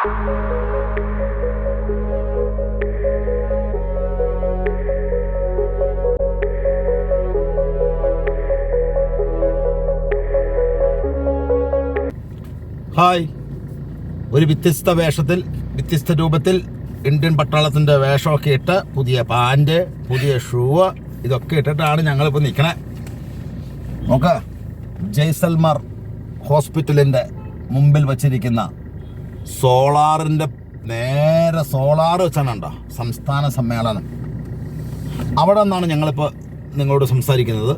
Hi, ഒരു വ്യത്യസ്ത വേഷത്തിൽ, വ്യത്യസ്ത രൂപത്തിൽ ഇന്ത്യൻ പട്ടാളത്തിൻ്റെ വേഷമൊക്കെ ഇട്ട്, പുതിയ പാൻറ്, പുതിയ ഷൂ ഇതൊക്കെ ഇട്ടിട്ടാണ് ഞങ്ങളിപ്പോൾ നിൽക്കണേ. നോക്ക, ജയ്സൽമർ ഹോസ്പിറ്റലിൻ്റെ മുമ്പിൽ വച്ചിരിക്കുന്ന സോളാറിൻ്റെ നേരെ സോളാർ വെച്ചാണുണ്ടോ സംസ്ഥാന സമ്മേളനം. അവിടെ നിന്നാണ് ഞങ്ങളിപ്പോൾ നിങ്ങളോട് സംസാരിക്കുന്നത്.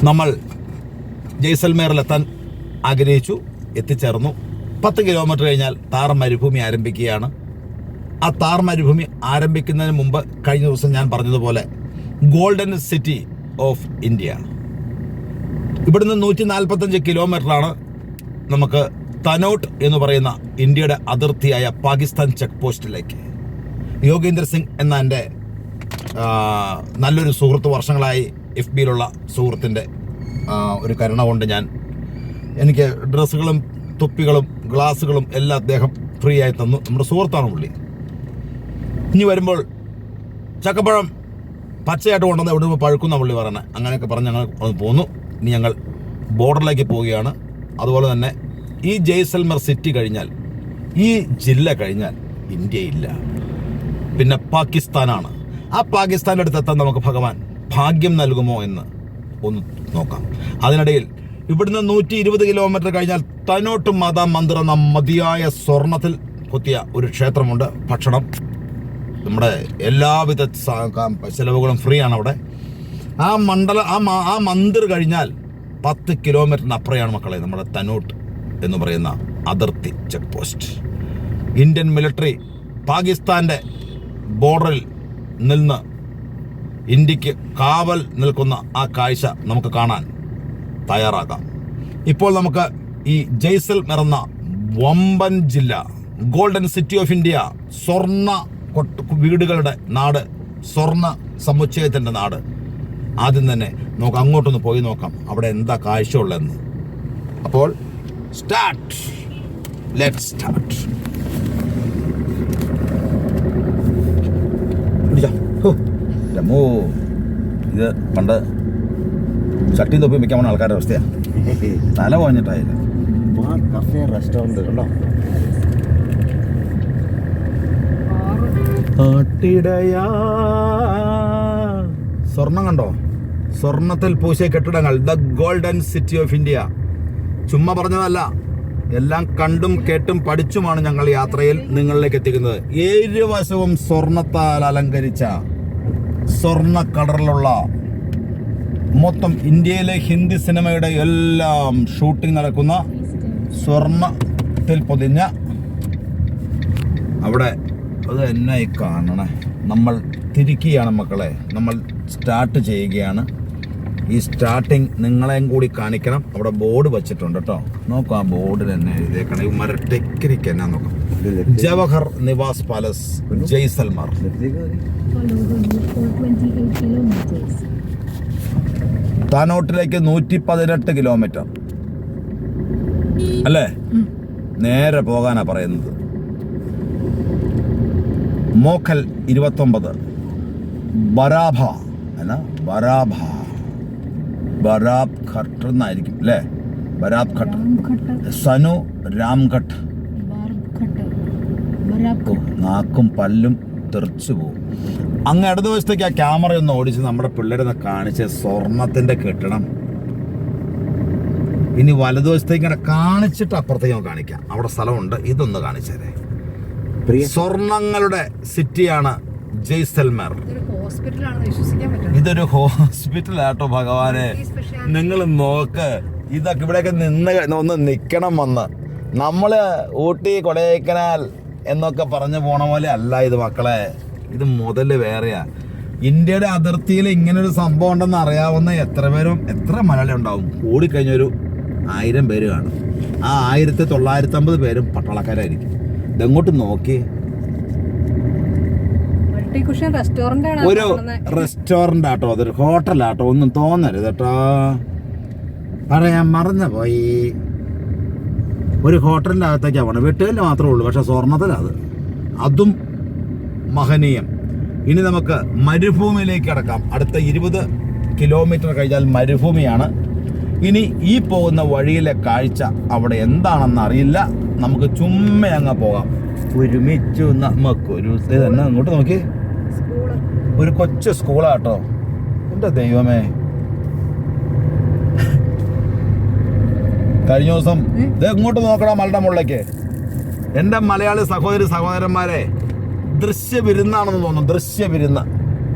നമ്മൾ ജയ്സൽമേറിലെത്താൻ ആഗ്രഹിച്ചു, എത്തിച്ചേർന്നു. 10 കിലോമീറ്റർ കഴിഞ്ഞാൽ താർ മരുഭൂമി ആരംഭിക്കുകയാണ്. ആ താർ മരുഭൂമി ആരംഭിക്കുന്നതിന് മുമ്പ് കഴിഞ്ഞ ദിവസം ഞാൻ പറഞ്ഞതുപോലെ ഗോൾഡൻ സിറ്റി ഓഫ് ഇന്ത്യ, ഇവിടുന്ന് 145 കിലോമീറ്ററാണ് നമുക്ക് തനോട്ട് എന്ന് പറയുന്ന ഇന്ത്യയുടെ അതിർത്തിയായ പാകിസ്ഥാൻ ചെക്ക് പോസ്റ്റിലേക്ക്. യോഗേന്ദ്ര സിംഗ് എന്ന എൻ്റെ നല്ലൊരു സുഹൃത്ത്, വർഷങ്ങളായി FBയിലുള്ള സുഹൃത്തിൻ്റെ ഒരു കരുണ കൊണ്ട് എനിക്ക് ഡ്രസ്സുകളും തൊപ്പികളും ഗ്ലാസ്സുകളും എല്ലാം അദ്ദേഹം ഫ്രീ ആയി തന്നു. നമ്മുടെ സുഹൃത്താണ് പുള്ളി. ഇനി വരുമ്പോൾ ചക്കപ്പഴം പച്ചയായിട്ട് കൊണ്ടുവന്ന് എവിടെ പഴുക്കുന്ന പുള്ളി പറയണേ. അങ്ങനെയൊക്കെ പറഞ്ഞ് ഞങ്ങൾ പോന്നു. ഇനി ഞങ്ങൾ ബോർഡറിലേക്ക് പോവുകയാണ്. അതുപോലെ തന്നെ ഈ ജയ്സൽമർ സിറ്റി കഴിഞ്ഞാൽ, ഈ ജില്ല കഴിഞ്ഞാൽ ഇന്ത്യയില്ല, പിന്നെ പാകിസ്ഥാനാണ്. ആ പാകിസ്ഥാൻ്റെ അടുത്തെത്താൻ നമുക്ക് ഭഗവാൻ ഭാഗ്യം നൽകുമോ എന്ന് ഒന്ന് നോക്കാം. അതിനിടയിൽ ഇവിടുന്ന് 120 കിലോമീറ്റർ കഴിഞ്ഞാൽ തനോട്ട് മാതാ മന്ദിർ എന്ന മതിയായ സ്വർണത്തിൽ കൊത്തിയ ഒരു ക്ഷേത്രമുണ്ട്. ഭക്ഷണം, നമ്മുടെ എല്ലാവിധ ചെലവുകളും ഫ്രീ ആണ് അവിടെ. ആ മന്ദിർ കഴിഞ്ഞാൽ 10 കിലോമീറ്ററിന് അപ്പുറയാണ് മക്കളെ നമ്മുടെ തനോട്ട് എന്ന് പറയുന്ന അതിർത്തി ചെക്ക് പോസ്റ്റ്. ഇന്ത്യൻ മിലിറ്ററി പാകിസ്ഥാൻ്റെ ബോർഡറിൽ നിന്ന് ഇന്ത്യക്ക് കാവൽ നിൽക്കുന്ന ആ കാഴ്ച നമുക്ക് കാണാൻ തയ്യാറാക്കാം. ഇപ്പോൾ നമുക്ക് ഈ ജയ്സൽമർ എന്ന വമ്പൻ ജില്ല, ഗോൾഡൻ സിറ്റി ഓഫ് ഇന്ത്യ, സ്വർണ്ണ വീടുകളുടെ നാട്, സ്വർണ്ണ സമുച്ചയത്തിൻ്റെ നാട്, ആദ്യം തന്നെ നമുക്ക് അങ്ങോട്ടൊന്ന് പോയി നോക്കാം അവിടെ എന്താ കാഴ്ച ഉള്ളതെന്ന്. അപ്പോൾ ലെറ്റ്സ് സ്റ്റാർട്ട്. ഇത് പണ്ട് ചട്ടി തൊപ്പി വെക്കാൻ പോണ ആൾക്കാരുടെ അവസ്ഥയാണ്. തല പോഞ്ഞിട്ടായില്ല. കഫേ റെസ്റ്റോറൻറ്റ് കണ്ടോ. സ്വർണം കണ്ടോ, സ്വർണത്തിൽ പൂശിയ കെട്ടിടങ്ങൾ, the golden city of India. ചുമ്മാ പറഞ്ഞതല്ല, എല്ലാം കണ്ടും കേട്ടും പഠിച്ചുമാണ് ഞങ്ങൾ യാത്രയിൽ നിങ്ങളിലേക്ക് എത്തിക്കുന്നത്. 7 വശവും സ്വർണത്താൽ അലങ്കരിച്ച, സ്വർണ്ണ കളറിലുള്ള, മൊത്തം ഇന്ത്യയിലെ ഹിന്ദി സിനിമയുടെ എല്ലാം ഷൂട്ടിംഗ് നടക്കുന്ന സ്വർണത്തിൽ പൊതിഞ്ഞ അവിടെ അത് എന്നായി കാണണേ. നമ്മൾ തിരിക്കുകയാണ് മക്കളെ, നമ്മൾ സ്റ്റാർട്ട് ചെയ്യുകയാണ്. ഈ സ്റ്റാർട്ടിങ് നിങ്ങളെയും കൂടി കാണിക്കണം. അവിടെ ബോർഡ് വെച്ചിട്ടുണ്ട് കേട്ടോ, നോക്കാം. ആ ബോർഡിൽ തന്നെ എഴുതിയേക്കണം. ഇവന്മാരെ ടെക്നിക്ക് എന്നാ നോക്കാം. ജവഹർ നിവാസ് പാലസ്, ജയ്സൽമർ. താനോട്ടിലേക്ക് 118 കിലോമീറ്റർ അല്ലേ, നേരെ പോകാനാ പറയുന്നത്. മോഖൽ 29, ബരാഭ എന്നാ, ബരാബ് ഘട്ട് എന്നായിരിക്കും അല്ലേ, ബരാബ് ഘട്ട്. സനു രാംഘട്ട്. നാക്കും പല്ലും തെറിച്ചു പോകും. അങ്ങ് ഇടതുവശത്തേക്ക് ആ ക്യാമറ ഒന്ന് ഓടിച്ച് നമ്മുടെ പിള്ളേരെ കാണിച്ച സ്വർണത്തിന്റെ കെട്ടിടം. ഇനി വലതുവശത്തേക്ക് കാണിച്ചിട്ട് അപ്പുറത്തേക്ക് കാണിക്കാം, അവിടെ സ്ഥലമുണ്ട്. ഇതൊന്ന് കാണിച്ചേരെ. സ്വർണങ്ങളുടെ സിറ്റിയാണ് ജയ്സൽമർ. ഇതൊരു ഹോസ്പിറ്റലാട്ടോ ഭഗവാനെ. നിങ്ങൾ നോക്ക്, ഇതൊക്കെ ഇവിടെയൊക്കെ ഒന്ന് നിൽക്കണം വന്ന്. നമ്മള് ഊട്ടി കൊടൈക്കനാൽ എന്നൊക്കെ പറഞ്ഞു പോണ പോലെ അല്ല ഇത് മക്കളെ. ഇത് മുതല് വേറെയാ. ഇന്ത്യയുടെ അതിർത്തിയിൽ ഇങ്ങനൊരു സംഭവം ഉണ്ടെന്ന് അറിയാവുന്ന എത്ര മലയാളി ഉണ്ടാവും? കൂടിക്കഴിഞ്ഞൊരു 1000 പേര് കാണും. ആ 1950 പേരും പട്ടാളക്കാരായിരിക്കും. ഇതെങ്ങോട്ട് നോക്കി, ഒരു റെസ്റ്റോറന്റ് ആട്ടോ, അതൊരു ഹോട്ടലാട്ടോ, ഒന്നും തോന്നരുത് കേട്ടോ. പറയാൻ മറന്നു പോയി. ഒരു ഹോട്ടലിൻ്റെ അകത്തേക്കാണ് പോകണം. വെട്ടുകല്ല് മാത്രമേ ഉള്ളൂ, പക്ഷെ സ്വർണ്ണത്തിലത് അതും മഹനീയം. ഇനി നമുക്ക് മരുഭൂമിയിലേക്ക് കിടക്കാം. അടുത്ത 20 കിലോമീറ്റർ കഴിഞ്ഞാൽ മരുഭൂമിയാണ്. ഇനി ഈ പോകുന്ന വഴിയിലെ കാഴ്ച അവിടെ എന്താണെന്ന് അറിയില്ല. നമുക്ക് ചുമ്മാ അങ്ങ് പോകാം. ഒരുമിച്ചു നമുക്കൊരു തന്നെ അങ്ങോട്ട് നോക്കി, ഒരു കൊച്ചു സ്കൂളാട്ടോ. എൻ്റെ ദൈവമേ, കഴിഞ്ഞ ദിവസം ഇത് എങ്ങോട്ട് നോക്കണം മലയുടെ മുകളിലേക്ക്. എൻ്റെ മലയാളി സഹോദരന്മാരെ, ദൃശ്യവിരുന്നാണെന്ന് തോന്നുന്നു. ദൃശ്യവിരുന്ന്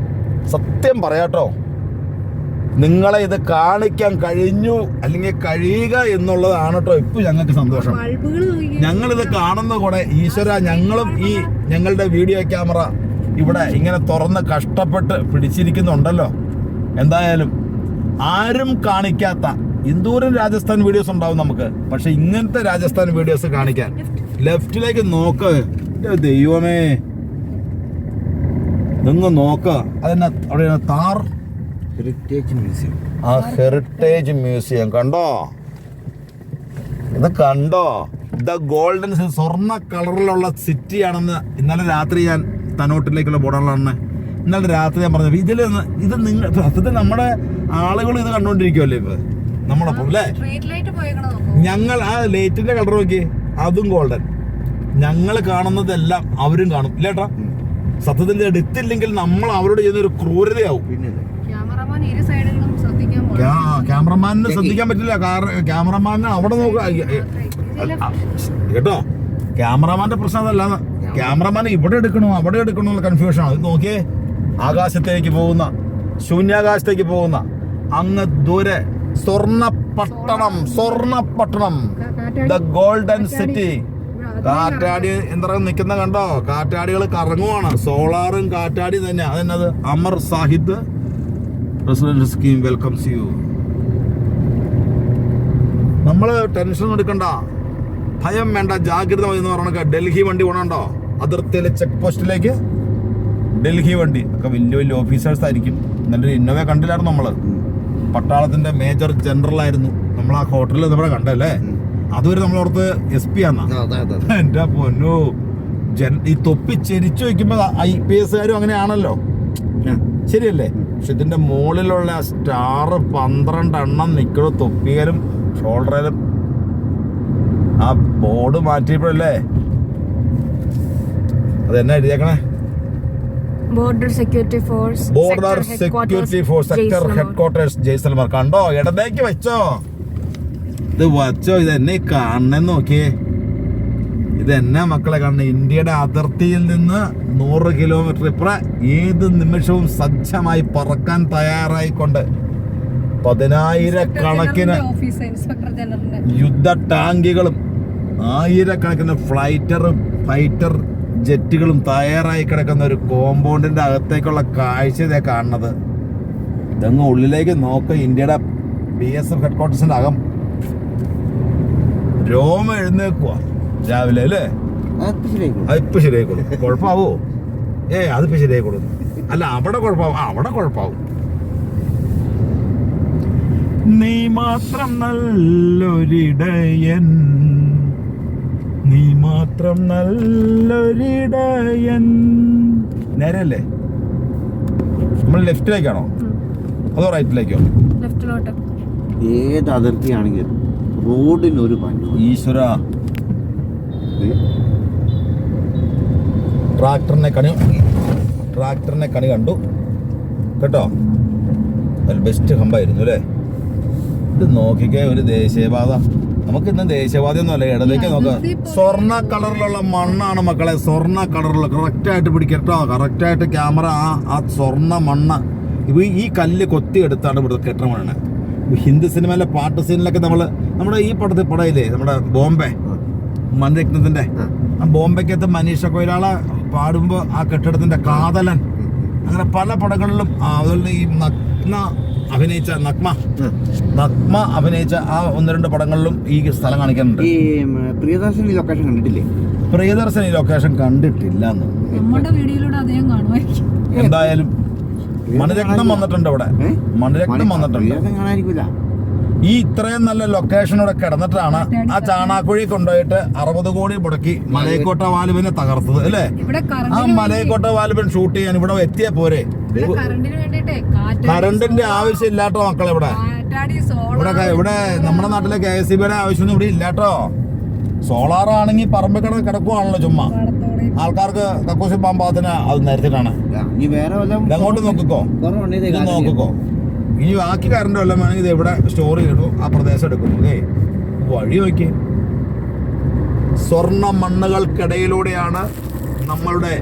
സത്യം പറയാട്ടോ, നിങ്ങളെ ഇത് കാണിക്കാൻ കഴിഞ്ഞു അല്ലെങ്കിൽ കഴിയുക എന്നുള്ളതാണ് കേട്ടോ ഇപ്പം ഞങ്ങൾക്ക് സന്തോഷം. ഞങ്ങളിത് കാണുന്ന കൂടെ ഈശ്വര, ഞങ്ങളും ഈ ഞങ്ങളുടെ വീഡിയോ ക്യാമറ ഇവിടെ ഇങ്ങനെ തുറന്ന് കഷ്ടപ്പെട്ട് പിടിച്ചിരിക്കുന്നുണ്ടല്ലോ. എന്തായാലും ആരും കാണിക്കാത്ത എന്തോരം രാജസ്ഥാൻ വീഡിയോസ് ഉണ്ടാവും നമുക്ക്, പക്ഷെ ഇങ്ങനത്തെ രാജസ്ഥാൻ വീഡിയോസ് കാണിക്കാൻ. ലെഫ്റ്റിലേക്ക് നോക്ക്, ദൈവമേ നിങ്ങൾ നോക്ക. അതിന് അവിടെ താർ ഹെറിറ്റേജ് മ്യൂസിയം. ആ ഹെറിറ്റേജ് മ്യൂസിയം കണ്ടോ, ഇത് കണ്ടോ? ദ ഗോൾഡൻ, സ്വർണ്ണ കളറിലുള്ള സിറ്റിയാണെന്ന് ഇന്നലെ രാത്രി ഞാൻ തനോട്ടിലേക്കുള്ള ബോർഡാണ് ഇന്നലെ രാത്രി ഞാൻ പറഞ്ഞത്. ഇത് നിങ്ങൾ സത്യത്തിൽ നമ്മുടെ ആളുകൾ ഇത് കണ്ടുകൊണ്ടിരിക്കുമല്ലേ ഇപ്പൊ നമ്മളൊപ്പം അല്ലേ? ഞങ്ങൾ ആ ലൈറ്റിന്റെ കളർ നോക്കി, അതും ഗോൾഡൻ. ഞങ്ങൾ കാണുന്നതെല്ലാം അവരും കാണും ഇല്ലേട്ടാ. സത്യത്തിൽ എടുത്തില്ലെങ്കിൽ നമ്മൾ അവരോട് ചെയ്യുന്നൊരു ക്രൂരതയാവും. ക്യാമറമാനിന് ശ്രദ്ധിക്കാൻ പറ്റില്ല. ക്യാമറമാനെ അവിടെ നോക്കുക കേട്ടോ. ക്യാമറമാന്റെ പ്രശ്നം അതല്ല, ക്യാമറമാൻ ഇവിടെ എടുക്കണോ അവിടെ എടുക്കണോ എന്നുള്ള കൺഫ്യൂഷനാണ്. ഇത് നോക്കിയേ, ആകാശത്തേക്ക് പോകുന്ന, ശൂന്യാകാശത്തേക്ക് പോകുന്ന അങ്ങ് ദൂരെ സ്വർണ്ണപ്പട്ടണം, ദ ഗോൾഡൻ സിറ്റി. കാറ്റാടി എന്താ നിൽക്കുന്ന കണ്ടോ? കാറ്റാടികൾ കറങ്ങുവാണ്. സോളാറും കാറ്റാടി തന്നെ. അതെന്നത് Amar Sahid residential scheme welcomes you. നമ്മള് ടെൻഷൻ എടുക്കണ്ട, ഭയം വേണ്ട, ജാഗ്രത എന്ന് പറഞ്ഞ ഡൽഹി വണ്ടി പോണുണ്ടോ? അതിർത്തിയിലെ ചെക്ക് പോസ്റ്റിലേക്ക് ഡൽഹി വണ്ടി ഒക്കെ വലിയ വലിയ ഓഫീസേഴ്സ് ആയിരിക്കും. എന്നിട്ട് ഇന്നോവ കണ്ടില്ലായിരുന്നു നമ്മള്. പട്ടാളത്തിന്റെ മേജർ ജനറൽ ആയിരുന്നു നമ്മൾ ആ ഹോട്ടലിൽ നമ്മളെ കണ്ടല്ലേ. അതുവരെ നമ്മളോർത്ത് SP ആന്നാ. എന്റെ പൊന്നു, ഈ തൊപ്പി ചെരിച്ചു വെക്കുമ്പോ IPS കാരും അങ്ങനെയാണല്ലോ, ശരിയല്ലേ? പക്ഷെ ഇതിന്റെ മുകളിലുള്ള സ്റ്റാർ 12 എണ്ണം നിക്കണ തൊപ്പികരും ഷോൾഡറിലും. ആ ബോർഡ് മാറ്റിയപ്പോഴല്ലേ അതെന്നാ എഴുതിയേക്കണേ? Border security force sector headquarters Jaisalmer. കണ്ടോ? ഇടത്തേക്ക് വെച്ചോ, ഇത് വച്ചോ. ഇതെന്നെ കാണണെന്ന് നോക്കിയേ. ഇതെന്നാ മക്കളെ കാണുന്നത്? ഇന്ത്യയുടെ അതിർത്തിയിൽ നിന്ന് 100 കിലോമീറ്റർ ഇപ്പുറം ഏത് നിമിഷവും സജ്ജമായി പറക്കാൻ തയ്യാറായിക്കൊണ്ട് 10,000-കണക്കിന് യുദ്ധ ടാങ്കുകളും 1000-കണക്കിന് ഫൈറ്റർ ജെറ്റുകളും തയ്യാറായി കിടക്കുന്ന ഒരു കോമ്പൗണ്ടിന്റെ അകത്തേക്കുള്ള കാഴ്ച ഇതേ കാണുന്നത്. ഇതങ്ങ് ഉള്ളിലേക്ക് നോക്ക. ഇന്ത്യയുടെ BSF ഹെഡ്ക്വാർട്ടേഴ്സിന്റെ അകം രോമ എഴുന്നേക്കുക രാവിലെ അല്ലേ? അതിപ്പോ ശരിയായിക്കോളും. കുഴപ്പമാവോ? അതിപ്പോ ശരിയായിക്കോളും. അല്ല, അവിടെ കുഴപ്പമാവും. അവിടെ കുഴപ്പമാവും. നീ മാത്രം നല്ലൊരിടയൻ, നീ മാത്രം നല്ലൊരിടയൻ. നേരെയല്ലേ? നമ്മൾ ലെഫ്റ്റിലേക്കാണോ അതോ റൈറ്റിലേക്കോ? ലെഫ്റ്റിലോട്ട്. ഏത് അതിർത്തിയാണെങ്കിലും റോഡിനൊരു പണി. ഈശ്വര, ട്രാക്ടറിനെ കണി കണ്ടു കേട്ടോ. അത് ബെസ്റ്റ് ഹമ്പായിരുന്നു അല്ലേ? ഇത് നോക്കിക്കേ, ഒരു ദേശീയപാത. നമുക്ക് ഇന്ന് ദേശീയപാതയൊന്നും അല്ല, ഇടലേക്ക് നോക്കാം. സ്വർണ്ണ കളറിലുള്ള മണ്ണാണ് മക്കളെ, സ്വർണ്ണ കളറിലുള്ള. കറക്റ്റായിട്ട് പിടിക്കട്ടോ, കറക്റ്റായിട്ട് ക്യാമറ ആ സ്വർണ്ണ മണ്ണ്. ഇപ്പൊ ഈ കല്ല് കൊത്തി എടുത്താണ് ഇവിടെ കെട്ട മണ്ണ്. ഹിന്ദി സിനിമയിലെ പാട്ട് സീനിലൊക്കെ നമ്മുടെ ഈ പടയില്ലേ, നമ്മുടെ ബോംബെ മൺരത്നത്തിന്റെ ആ ബോംബെക്കകത്ത് മനീഷ കൊയിലാളെ പാടുമ്പോ ആ കെട്ടിടത്തിന്റെ കാതലൻ, അങ്ങനെ പല പടങ്ങളിലും. അതുപോലെ ഈ നഗ്മ അഭിനയിച്ച ആ 1-2 പടങ്ങളിലും ഈ സ്ഥലം കാണിക്കാനുണ്ട്. ഈ പ്രിയദർശനി ലൊക്കേഷൻ കണ്ടിട്ടില്ലേ? പ്രിയദർശനി ലൊക്കേഷൻ കണ്ടിട്ടില്ല. എന്തായാലും മണിരത്നം വന്നിട്ടുണ്ട് ഇവിടെ. മണിരത്നം വന്നിട്ടുണ്ട്. ഈ ഇത്രയും നല്ല ലൊക്കേഷനോടെ കിടന്നിട്ടാണ് ആ ചാണാക്കുഴി കൊണ്ടുപോയിട്ട് 60 കോടി മുടക്കി മലയക്കോട്ട വാലുവിനെ തകർത്തത് അല്ലേ? ഇവിടെ ആ മലയക്കോട്ട വാലുവിൻ ഷൂട്ട് ചെയ്യാൻ ഇവിടെ എത്തിയാ പോരെ? കറണ്ടിന് വേണ്ടിട്ടേ കറണ്ടിന്റെ ആവശ്യം ഇല്ലാട്ടോ മക്കളെ. ഇവിടെ നമ്മുടെ നാട്ടിലെ KSEBയുടെ ആവശ്യമൊന്നും ഇവിടെ ഇല്ലാട്ടോ. സോളാർ ആണെങ്കിൽ പറമ്പിൽ കിടക്കുവാണല്ലോ ചുമ്മാ. ആൾക്കാർക്ക് കക്കൂസി പാമ്പാത്തിന് അത് നേരത്തിട്ടാണ്. ഇനി വേറെ അങ്ങോട്ട് നോക്കിക്കോ, ഇത് നോക്കിക്കോ. ഇനി ബാക്കി കറണ്ട് വല്ലതും വേണമെങ്കിൽ ഇത് ഇവിടെ സ്റ്റോർ ചെയ്തിട്ടു ആ പ്രദേശം എടുക്കും. വഴി നോക്കി. സ്വർണ്ണ മണ്ണുകൾക്കിടയിലൂടെയാണ് നമ്മളുടെ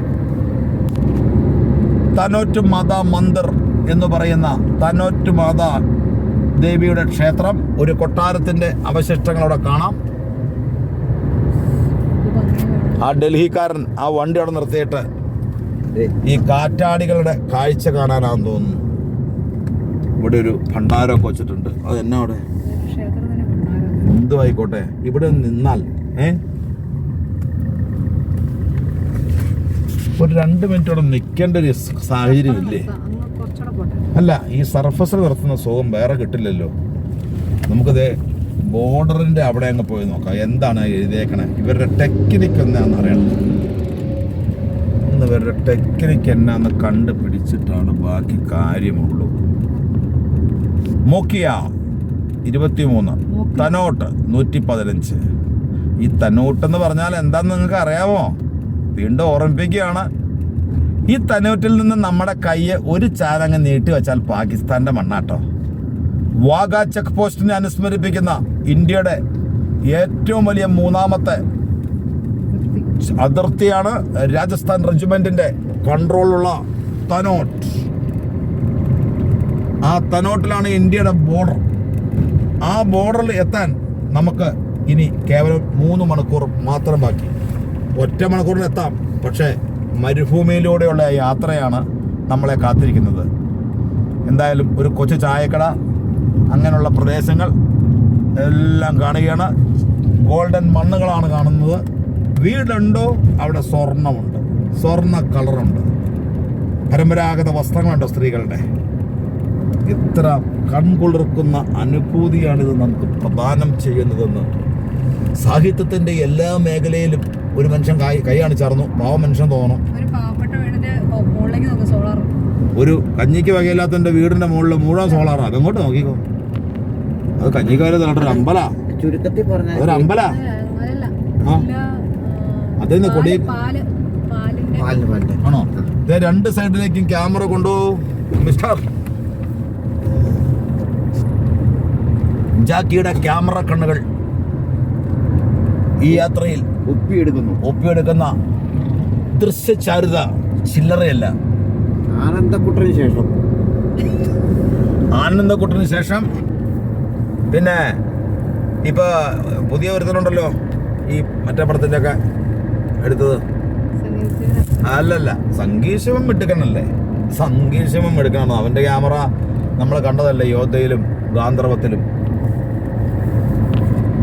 തനോറ്റ് മാതാ മന്ദിർ എന്ന് പറയുന്ന തനോറ്റ് മാതാ ദേവിയുടെ ക്ഷേത്രം. ഒരു കൊട്ടാരത്തിന്റെ അവശിഷ്ടങ്ങളവിടെ കാണാം. ആ ഡൽഹിക്കാരൻ ആ വണ്ടി അവിടെ നിർത്തിയിട്ട് ഈ കാറ്റാടികളുടെ കാഴ്ച കാണാനാന്ന് തോന്നുന്നു. ഇവിടെ ഒരു ഭണ്ഡാരമൊക്കെ വെച്ചിട്ടുണ്ട്. അത് എന്നാ അവിടെ എന്തു ആയിക്കോട്ടെ, ഇവിടെ നിന്നാൽ ഒരു 2 മിനിറ്റ് അവിടെ നിൽക്കേണ്ട ഒരു സാഹചര്യം ഇല്ലേ? അല്ല, ഈ സർഫസിൽ നിർത്തുന്ന സുഖം വേറെ കിട്ടില്ലല്ലോ. നമുക്കത് ബോർഡറിന്റെ അവിടെ അങ്ങ് പോയി നോക്കാം. എന്താണ് എഴുതിയേക്കണേ? ഇവരുടെ ടെക്നിക്ക് എന്നാന്ന് അറിയണം. ഇവരുടെ ടെക്നിക്ക് എന്നാന്ന് കണ്ടുപിടിച്ചിട്ടാണ് ബാക്കി കാര്യമുള്ളൂ. മോക്കിയ 23, തനോട്ട് 115. ഈ തനോട്ട് എന്ന് പറഞ്ഞാൽ എന്താന്ന് നിങ്ങൾക്ക് അറിയാമോ? വീണ്ടും ഓർമ്മിപ്പിക്കുകയാണ്. ഈ തനോട്ടിൽ നിന്ന് നമ്മുടെ കയ്യെ ഒരു ചാരങ്ങ് നീട്ടി വെച്ചാൽ പാകിസ്ഥാന്റെ മണ്ണാട്ടോ. വാഗ ചെക്ക് പോസ്റ്റിനെ അനുസ്മരിപ്പിക്കുന്ന ഇന്ത്യയുടെ ഏറ്റവും വലിയ 3ാമത്തെ അതിർത്തിയാണ് രാജസ്ഥാൻ റെജിമെന്റിന്റെ കൺട്രോളുള്ള തനോട്ട്. ആ തനോട്ടിലാണ് ഇന്ത്യയുടെ ബോർഡർ. ആ ബോർഡറിൽ എത്താൻ നമുക്ക് ഇനി കേവലം 3 മണിക്കൂർ മാത്രം ബാക്കി. 1 മണിക്കൂറിൽ എത്താം. പക്ഷേ മരുഭൂമിയിലൂടെയുള്ള യാത്രയാണ് നമ്മളെ കാത്തിരിക്കുന്നത്. എന്തായാലും ഒരു കൊച്ചു ചായക്കട, അങ്ങനെയുള്ള പ്രദേശങ്ങൾ എല്ലാം കാണുകയാണ്. ഗോൾഡൻ മണ്ണുകളാണ് കാണുന്നത്. വീടുണ്ടോ അവിടെ സ്വർണ്ണമുണ്ട്, സ്വർണ്ണ കളറുണ്ട്. പരമ്പരാഗത വസ്ത്രങ്ങളുണ്ടോ സ്ത്രീകളുടെ. എത്ര കൺകുളിർക്കുന്ന അനുഭൂതിയാണിത് നമുക്ക് പ്രദാനം ചെയ്യുന്നതെന്ന്. സാഹിത്യത്തിന്റെ എല്ലാ മേഖലയിലും ഒരു മനുഷ്യൻ കൈ കാണിച്ചാർന്നു. പാവ മനുഷ്യൻ തോന്നണം. ഒരു കഞ്ഞിക്ക് വകയില്ലാത്തന്റെ വീടിന്റെ മുകളിൽ മുഴുവൻ സോളാറാ. അതങ്ങോട്ട് നോക്കിക്കോ. അത് കഞ്ഞിക്കാര് ഒരു അമ്പല, ചുരുക്കത്തിൽ പറഞ്ഞ ഒരു അമ്പല. അതിന്ന് കൊടി ആണോ? 2 സൈഡിലേക്കും ക്യാമറ കൊണ്ടുപോകും മിസ്റ്റർ. ജാക്കിയുടെ ക്യാമറ കണ്ണുകൾ ഈ യാത്രയിൽ ഒപ്പിയെടുക്കുന്ന ദൃശ്യചാരുത ചില്ലറയല്ല. ആനന്ദക്കുട്ടന് ശേഷം പിന്നെ ഇപ്പൊ പുതിയ ഒരുത്തനുണ്ടല്ലോ, ഈ മറ്റേ പടത്തിന്റെ ഒക്കെ എടുത്തത്. അല്ലല്ല, സംഗീശവം എടുക്കണല്ലേ. സംഗീശവം എടുക്കണം. അവന്റെ ക്യാമറ നമ്മൾ കണ്ടതല്ലേ യോദ്ധയിലും ഗാന്ധർവത്തിലും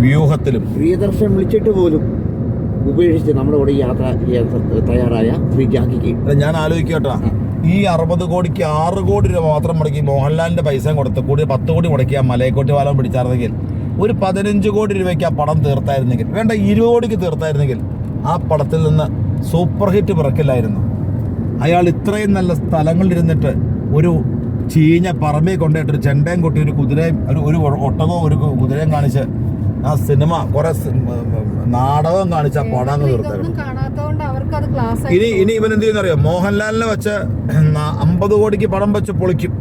വ്യൂഹത്തിലും. പ്രിയദർശൻ വിളിച്ചിട്ട് പോലും ഉപേക്ഷിച്ച് നമ്മുടെ കൂടെ യാത്ര ചെയ്യാൻ തയ്യാറായ ശ്രീ ജാക്കിക്ക്. ഞാൻ ആലോചിക്കട്ടോ, ഈ 60 കോടിക്ക് 6 കോടി രൂപ മാത്രം മുടക്കി മോഹൻലാലിന്റെ പൈസ കൊടുത്ത് കൂടി 10 കോടി മുടക്കി ആ മലയക്കോട്ടി പാലം പിടിച്ചായിരുന്നെങ്കിൽ, ഒരു 15 കോടി രൂപയ്ക്ക് ആ പടം തീർത്തായിരുന്നെങ്കിൽ, വേണ്ട 20 കോടിക്ക് തീർത്തായിരുന്നെങ്കിൽ ആ പടത്തിൽ നിന്ന് സൂപ്പർ ഹിറ്റ് പിറക്കില്ലായിരുന്നു. അയാൾ ഇത്രയും നല്ല സ്ഥലങ്ങളിലിരുന്നിട്ട് ഒരു ചീഞ്ഞ പറമ്പിൽ കൊണ്ടുപോയിട്ട് ഒരു ചെണ്ടയും കൊട്ടി ഒരു കുതിരയും ഒരു ഒട്ടകവും ഒരു കുതിരയും കാണിച്ച് ആ സിനിമ കുറെ നാടകം കാണിച്ച പടം തീർത്തായിരുന്നു. ഇനി ഇവൻ എന്ത് ചെയ്യുന്നറിയോ? മോഹൻലാലിനെ വെച്ച് 50 കോടിക്ക് പടം വെച്ച് പൊളിക്കും.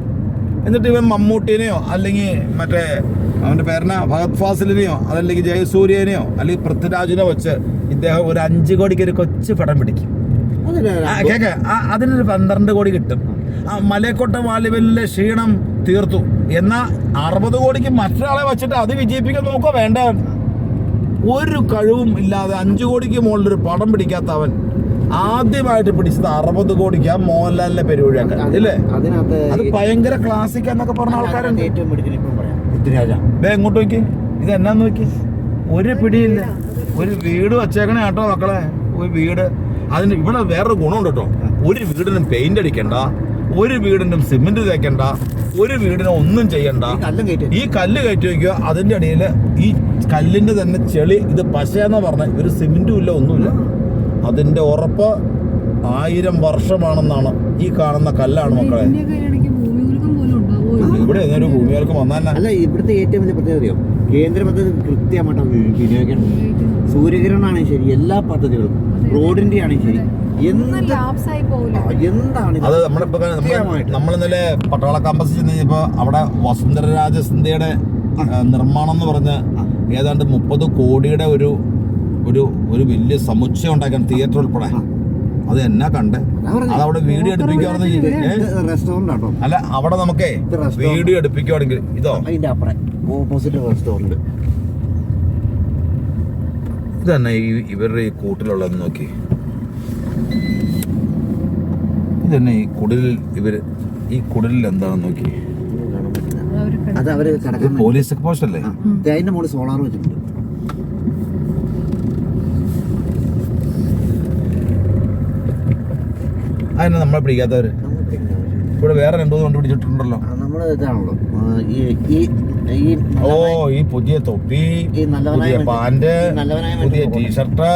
എന്നിട്ട് ഇവൻ മമ്മൂട്ടിനെയോ അല്ലെങ്കിൽ മറ്റേ അവന്റെ പേരന ഫഹദ് ഫാസിലിനെയോ അതല്ലെങ്കിൽ ജയസൂര്യനെയോ അല്ലെങ്കിൽ പൃഥ്വിരാജിനെയോ വെച്ച് ഇദ്ദേഹം ഒരു 5 കോടിക്ക് ഒരു കൊച്ചു പടം പിടിക്കും. കേക്ക് അതിനൊരു 12 കോടി കിട്ടും. ആ മലയക്കോട്ട വാലുവലിലെ ക്ഷീണം തീർത്തു. എന്നാ 60 കോടിക്ക് മറ്റൊരാളെ വെച്ചിട്ട് അത് വിജയിപ്പിക്കാൻ നോക്കുക വേണ്ട. ഒരു കഴിവും ഇല്ലാതെ 5 കോടിക്ക് മുകളിലൊരു പടം പിടിക്കാത്തവൻ ആദ്യമായിട്ട് പിടിച്ചത് 60 കോടിക്ക് ആ മോഹൻലാലിനെ പെരുവഴിയാക്കാൻ ഇല്ലേ? അത് ഭയങ്കര ക്ലാസിക് എന്നൊക്കെ പറഞ്ഞ ആൾക്കാരുണ്ട്. എങ്ങോട്ട് നോക്കി, ഇത് എന്നാന്ന് നോക്കി, ഒരു പിടിയില്ല. ഒരു വീട് വച്ചേക്കണേ കേട്ടോ മക്കളെ. ഒരു വീട്, അതിന് ഇവിടെ വേറൊരു ഗുണമുണ്ട് കേട്ടോ. ഒരു വീടിനും പെയിന്റ് അടിക്കണ്ട, ഒരു വീടിനും സിമെന്റ് തേക്കണ്ട, ഒരു വീടിനും ഒന്നും ചെയ്യണ്ട. കല്ലും കയറ്റി ഈ കല്ല് കയറ്റി വയ്ക്കുക. അതിന്റെ അടിയിൽ ഈ കല്ലിന്റെ തന്നെ ചെളി, ഇത് പശയെന്ന് പറഞ്ഞ ഒരു സിമെന്റും ഇല്ല, ഒന്നുമില്ല. അതിന്റെ ഉറപ്പ് 1000 വർഷമാണെന്നാണ്. ഈ കാണുന്ന കല്ലാണ് മക്കളെ. ഇവിടെ ഒരു ഭൂമികൾക്ക് വന്നാൽ അല്ല, ഇവിടുത്തെ ഏറ്റവും വലിയ പ്രത്യേകത അറിയോ? കേന്ദ്ര പദ്ധതി കൃത്യമായിട്ട് വിനിയോഗിക്കണം. സൂര്യകിരണാണെങ്കിൽ ശരി, എല്ലാ പദ്ധതികളും റോഡിന്റെ ആണെങ്കിൽ ശരി, എന്താണ് അത് നമ്മൾ ഇന്നലെ പട്ടാള ക്യാമ്പസിൽ ചെന്ന് കഴിഞ്ഞപ്പോ അവിടെ വസുന്ധരരാജ സിന്ധ്യയുടെ നിർമ്മാണം എന്ന് പറഞ്ഞ് ഏതാണ്ട് 30 കോടിയുടെ ഒരു വലിയ സമുച്ചയം ഉണ്ടാക്കാൻ, തിയേറ്റർ ഉൾപ്പെടെ. അത് എന്നാ കണ്ടേ? അതവിടെ വീഡിയോ എടുപ്പിക്കുവാണെങ്കിൽ റെസ്റ്റോറന്റ് ആട്ടോ. അല്ല, അവിടെ നമുക്കേ വീഡിയോ എടുപ്പിക്കുവാണെങ്കിൽ ഇതോ അതിന്റെ അപ്പുറം ഓപ്പോസിറ്റ് റെസ്റ്റോറന്റ്. ഇത് തന്നെ ഇവരുടെ ഈ കൂട്ടിലുള്ളതെന്ന് നോക്കി. ഇത് തന്നെ ഈ കുടിലിൽ എന്താണെന്ന് നോക്കി. അത് അവര് പോലീസ് ചെക്ക് പോസ്റ്റ് അല്ലേ? അതിന്റെ മുകളിൽ സോളാർ വെച്ചിട്ടുണ്ട്. അതിനെ നമ്മളെ പിടിക്കാത്തവര് ഇവിടെ വേറെ 2 കൊണ്ട് പിടിച്ചിട്ടുണ്ടല്ലോ. നമ്മള് ഇതാണല്ലോ ഈ പുതിയ തൊപ്പി, പുതിയ പാന്റ്, പുതിയ ടീഷർട്ട്,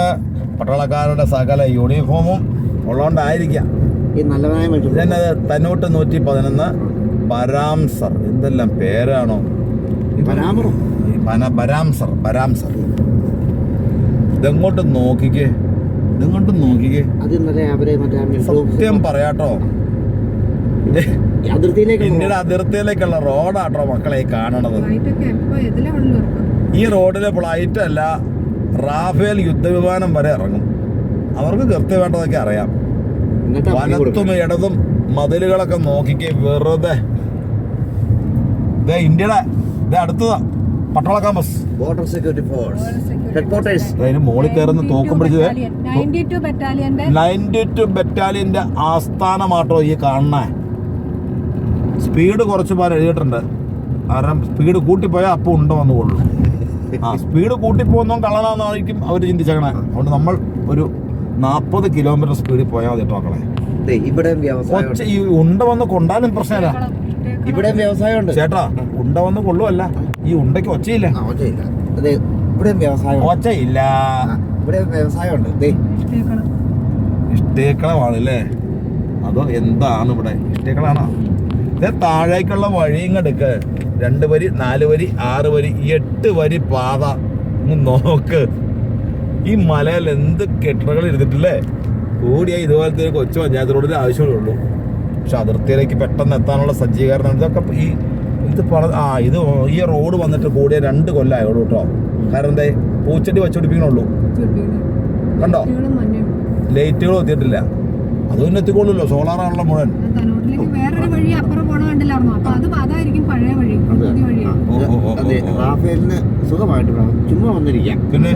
പട്ടാളക്കാരുടെ സകല യൂണിഫോമും ഉള്ളതുകൊണ്ടായിരിക്കാം. ഇതന്നെ തന്നൂട്ട് 111 ബരാംസർ. എന്തെല്ലാം പേരാണോ? ബരാംസർ. ഇതെങ്ങോട്ട് നോക്കിക്കേ. സത്യം പറയാട്ടോ, ഇന്ത്യയുടെ അതിർത്തിയിലേക്കുള്ള റോഡാട്ടോ മക്കളെ കാണണത്. ഈ റോഡിലെ ഫ്ലൈറ്റ് അല്ല, റാഫേൽ യുദ്ധവിമാനം വരെ ഇറങ്ങും. അവർക്ക് കൃത്യമായിട്ടതൊക്കെ അറിയാം. വലത്തും ഇടതും മതിലുകളൊക്കെ നോക്കിക്കേ. വെറുതെ ഇന്ത്യയുടെ അടുത്തതാ പട്ടാള campus. Border security force headquarters. അതിന് മോളിൽ കയറുന്ന തോക്കും പിടിച്ചത് 92 ബറ്റാലിയന്റെ ആസ്ഥാനമാട്ടോ ഈ കാണണേ. സ്പീഡ് കുറച്ച് പേര് എഴുതിയിട്ടുണ്ട്. കാരണം സ്പീഡ് കൂട്ടിപ്പോയാൽ അപ്പം ഉണ്ടോ വന്നു കൊള്ളു. സ്പീഡ് കൂട്ടിപ്പോകുന്നോ കള്ളനാന്നായിരിക്കും അവർ ചിന്തിച്ചേക്കണേ. അതുകൊണ്ട് നമ്മൾ ഒരു 40 കിലോമീറ്റർ സ്പീഡിൽ പോയാൽ മതി കേട്ടോ മക്കളെ. ഇവിടെ ഈ ഉണ്ട വന്ന് കൊണ്ടാലും പ്രശ്നമില്ല. ഇവിടെ വ്യവസായമുണ്ട് ചേട്ടാ. ഉണ്ട വന്ന് കൊള്ളുമല്ല, ഈ ഉണ്ടയ്ക്ക് ഒച്ചയില്ല. ഇവിടെ വ്യവസായം ഒച്ചയില്ല. ഇവിടെ വ്യവസായമുണ്ട്. ഇഷ്ടേക്കളമാണല്ലേ? അതോ എന്താണ് ഇവിടെ? ഇഷ്ടേക്കളാണോ? ഇത് താഴേക്കുള്ള വഴി ഇങ്ങെടുക്ക്. 2 വരി, 4 വരി, 6 വരി, 8 വരി പാത. നോക്ക്, ഈ മലയിൽ എന്ത് കെട്ടിടങ്ങൾ ഇരുന്നിട്ടില്ലേ? കൂടിയായി ഇതുപോലത്തെ ഒരു കൊച്ചു പഞ്ചായത്ത് റോഡിന് ആവശ്യമുള്ളൂ. പക്ഷെ അതിർത്തിയിലേക്ക് പെട്ടെന്ന് എത്താനുള്ള സജ്ജീകരണം ഇതൊക്കെ ഇത് ഈ റോഡ് വന്നിട്ട് കൂടിയ 2 കൊല്ലമായോളൂ കേട്ടോ. കാരണം എന്താ, പൂച്ചെടി വെച്ചുപിടിപ്പിക്കണുള്ളൂ. കണ്ടോ, ലൈറ്റുകൾ എത്തിയിട്ടില്ല. അത് പിന്നെ എത്തിക്കൊള്ളൂല്ലോ, സോളാറാണല്ലോ മുഴുവൻ. സുഖമായിട്ട് ചുമ്മാ വന്നിരിക്കാം. പിന്നെ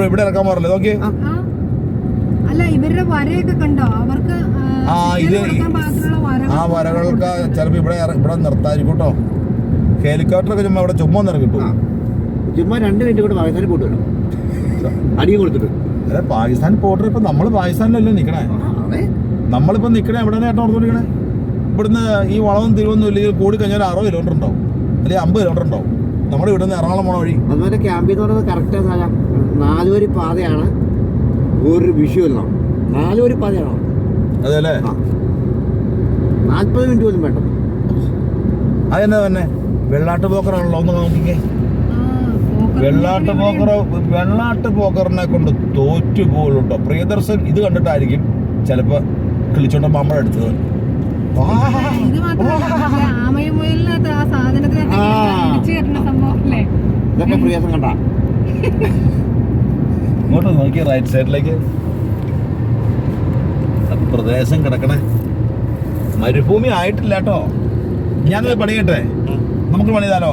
ഇവിടെ ഇറക്കാൻ പാടില്ല. നോക്കി, അല്ല ഇവരുടെ വരയൊക്കെ കണ്ടോ? അവർക്ക് ആ വരകൾക്ക് ചിലപ്പോ ഇവിടെ നിർത്തായിരിക്കും കേട്ടോ. ഹെലികോപ്റ്ററൊക്കെ ചുമ്മാ ഒന്നിറങ്ങി കിട്ടും. ചുമ്മാ 2 മിനിറ്റ് കൂടെ പാകിസ്ഥാനിൽ പോയിട്ട് വരും. അടിയും കൊടുത്തിട്ട്. പാകിസ്ഥാൻ പോട്ടെ. ഇപ്പൊ നമ്മള് പാകിസ്ഥാനിലല്ലേ നിക്കണേ? നമ്മളിപ്പോ നിക്കണേ എവിടെ നേട്ടം ഓർത്തോണ്ടിരിക്കണേ? ഇവിടുന്ന് ഈ വളവും തിരുവൊന്നും ഇല്ലെങ്കിൽ കൂടി കഴിഞ്ഞാൽ 60 കിലോമീറ്റർ ഉണ്ടാവും, അല്ലെങ്കിൽ 50 കിലോമീറ്റർ ഉണ്ടാവും. നമ്മുടെ ഇവിടുന്ന് എറണാകുളം പോണ വഴി. അതുപോലെ ക്യാമ്പിൽ എന്ന് പറയുന്നത് കറക്റ്റ് 4 വരി പാതയാണ്. ഒരു വിഷയമല്ല, 4 വരി പാതയാണോ? അതെ അല്ലേ? 40 മിനിറ്റ് പോലും വേണ്ട. അതെന്നാ തന്നെ വെള്ളാട്ട് പോക്കറാണല്ലോ. ഒന്ന് നോക്കിക്കേ. വെള്ളാട്ട് പോക്കറിനെ കൊണ്ട് തോറ്റു പോലുണ്ടോ? പ്രിയദർശൻ ഇത് കണ്ടിട്ടായിരിക്കും ചിലപ്പോ കിളിച്ചോണ്ട മാമ്പഴ എടുത്തത്. ഇതൊക്കെ പ്രിയദർശൻ കണ്ട. ഇങ്ങോട്ട് നോക്കി, റൈറ്റ് സൈഡിലേക്ക് പ്രദേശം കിടക്കണേ. മരുഭൂമി ആയിട്ടില്ല കേട്ടോ. ഞാനത് പണിയട്ടെ, നമുക്ക് പണിതാലോ.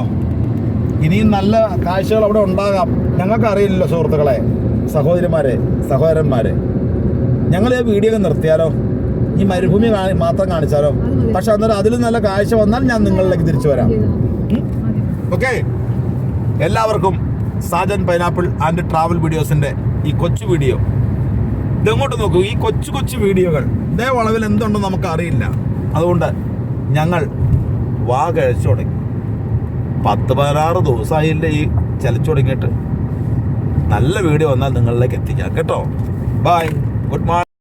ഇനിയും നല്ല കാഴ്ചകൾ അവിടെ ഉണ്ടാകാം. ഞങ്ങൾക്ക് അറിയില്ലല്ലോ സുഹൃത്തുക്കളെ, സഹോദരന്മാരെ. ഞങ്ങൾ ഈ വീഡിയോ ഒക്കെ നിർത്തിയാലോ? ഈ മരുഭൂമി മാത്രം കാണിച്ചാലോ? പക്ഷെ അന്നേരം അതിലും നല്ല കാഴ്ച വന്നാൽ ഞാൻ നിങ്ങളിലേക്ക് തിരിച്ചു വരാം. ഓക്കെ, എല്ലാവർക്കും സാജൻ പൈനാപ്പിൾ ആൻഡ് ട്രാവൽ വീഡിയോസിന്റെ ഈ കൊച്ചു വീഡിയോ ഇതെങ്ങോട്ട് നോക്കൂ. ഈ കൊച്ചു വീഡിയോകൾ ഇതേ വളവിൽ എന്തുണ്ടെന്ന് നമുക്ക് അറിയില്ല. അതുകൊണ്ട് ഞങ്ങൾ വാ കഴിച്ചു തുടങ്ങി. 10-16 ദിവസമായില്ലേ ഈ ചലിച്ചു തുടങ്ങിയിട്ട്. നല്ല വീഡിയോ വന്നാൽ നിങ്ങളിലേക്ക് എത്തിക്കാം കേട്ടോ. Bye, good morning.